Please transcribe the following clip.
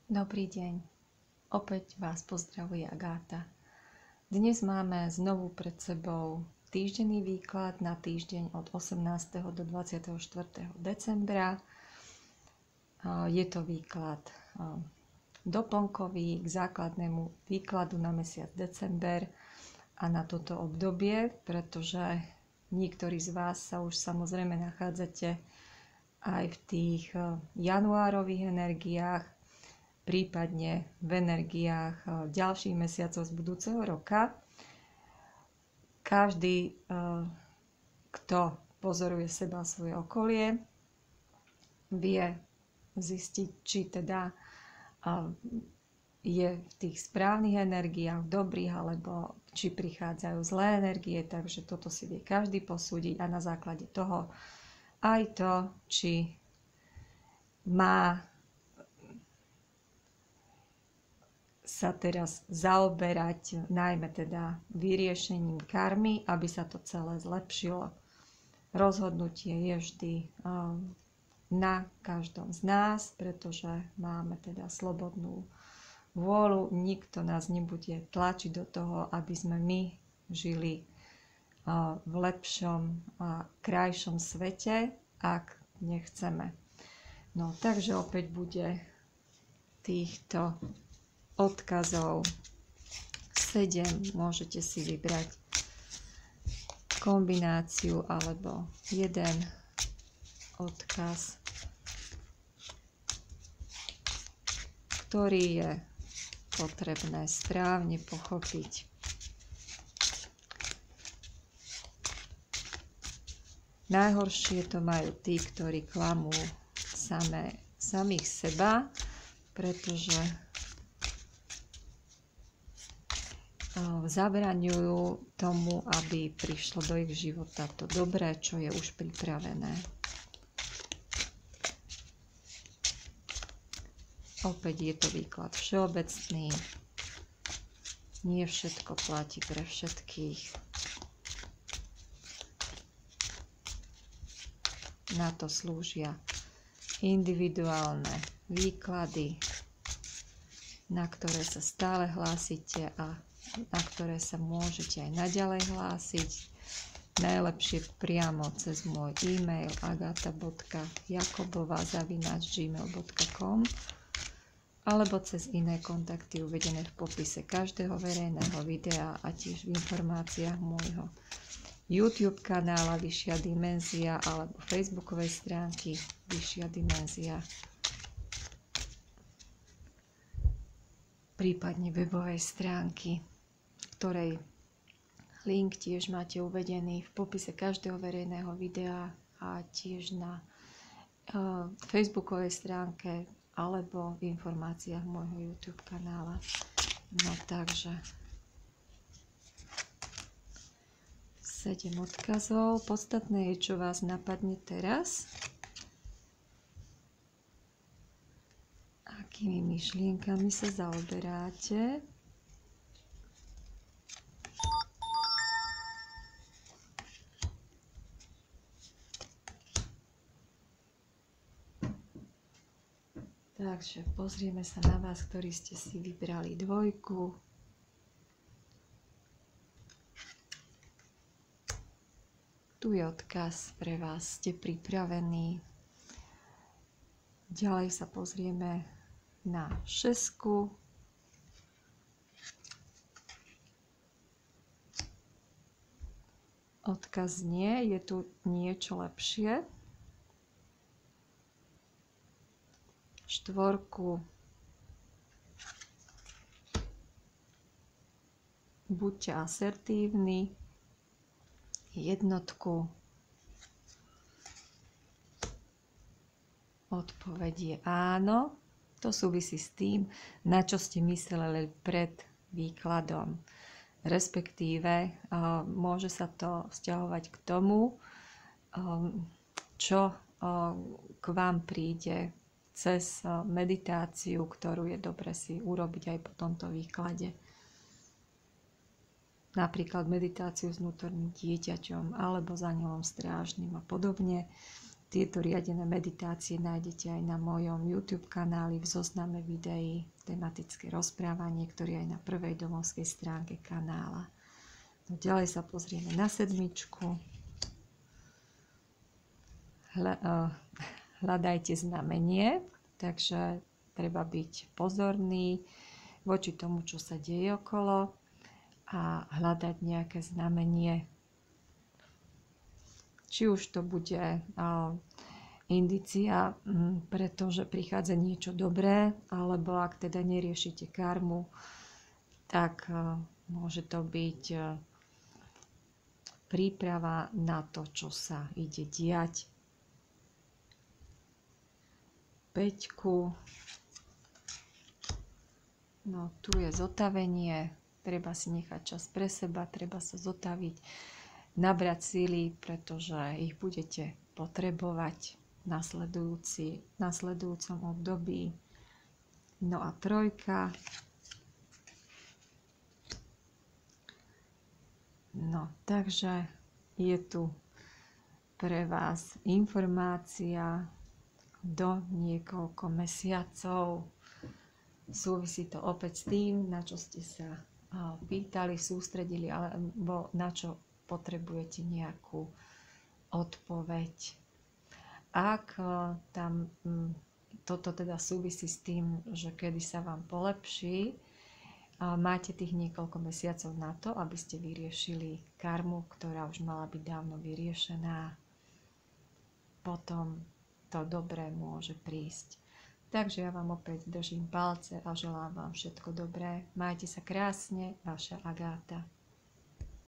Dobrý deň, opäť vás pozdravuje Agáta. Dnes máme znovu pred sebou týždenný výklad na týždeň od 18. do 24. decembra. Je to výklad doplnkový k základnému výkladu na mesiac december a na toto obdobie, pretože niektorí z vás sa už samozrejme nachádzate aj v tých januárových energiách, prípadne v energiách ďalších mesiacov z budúceho roka. Každý, kto pozoruje seba a svoje okolie, vie zistiť, či teda je v tých správnych energiách, dobrých, alebo či prichádzajú zlé energie, takže toto si vie každý posúdiť a na základe toho aj to, či má sa teraz zaoberať najmä teda vyriešením karmy, aby sa to celé zlepšilo. Rozhodnutie je vždy na každom z nás, pretože máme teda slobodnú vôľu. Nikto nás nebude tlačiť do toho, aby sme my žili v lepšom a krajšom svete, ak nechceme. No, takže opäť bude týchto odkazov 7. Môžete si vybrať kombináciu alebo jeden odkaz, ktorý je potrebné správne pochopiť. Najhoršie to majú tí, ktorí klamú samých seba, pretože zabraňujú tomu, aby prišlo do ich života to dobré, čo je už pripravené. Opäť je to výklad všeobecný. Nie všetko platí pre všetkých. Na to slúžia individuálne výklady, na ktoré sa stále hlásite a na ktoré sa môžete aj naďalej hlásiť. Najlepšie priamo cez môj e-mail agata.jakobova@gmail.com alebo cez iné kontakty uvedené v popise každého verejného videa a tiež v informáciách môjho YouTube kanála Vyššia dimenzia alebo Facebookovej stránky Vyššia dimenzia, prípadne webovej stránky, ktorej link tiež máte uvedený v popise každého verejného videa a tiež na Facebookovej stránke alebo v informáciách môjho YouTube kanála. No takže 7 odkazov. Podstatné je, čo vás napadne teraz. Akými myšlienkami sa zaoberáte. Takže pozrieme sa na vás, ktorí ste si vybrali 2. Tu je odkaz pre vás, ste pripravení. Ďalej sa pozrieme na 6. Odkaz nie, je tu niečo lepšie. 4. Buďte asertívni. 1. Odpoveď je áno. To súvisí s tým, na čo ste mysleli pred výkladom. Respektíve môže sa to vzťahovať k tomu, čo k vám príde cez meditáciu, ktorú je dobre si urobiť aj po tomto výklade. Napríklad meditáciu s vnútorným dieťaťom alebo s anjelom strážnym a podobne. Tieto riadené meditácie nájdete aj na mojom YouTube kanáli v zozname videí, tematické rozprávanie, ktoré je aj na prvej domovskej stránke kanála. No, ďalej sa pozrieme na 7. Hľadajte znamenie, takže treba byť pozorný voči tomu, čo sa deje okolo a hľadať nejaké znamenie. Či už to bude indícia, pretože prichádza niečo dobré, alebo ak teda neriešite karmu, tak môže to byť príprava na to, čo sa ide diať. 5. No, tu je zotavenie, treba si nechať čas pre seba, treba sa zotaviť, nabrať síly, pretože ich budete potrebovať v nasledujúcom období. No a 3. No, takže je tu pre vás informácia do niekoľko mesiacov. Súvisí to opäť s tým, na čo ste sa pýtali, sústredili, alebo na čo potrebujete nejakú odpoveď. Ak tam toto teda súvisí s tým, že kedy sa vám polepší, máte tých niekoľko mesiacov na to, aby ste vyriešili karmu, ktorá už mala byť dávno vyriešená. Potom to dobré môže prísť. Takže ja vám opäť držím palce a želám vám všetko dobré. Majte sa krásne, vaša Agáta.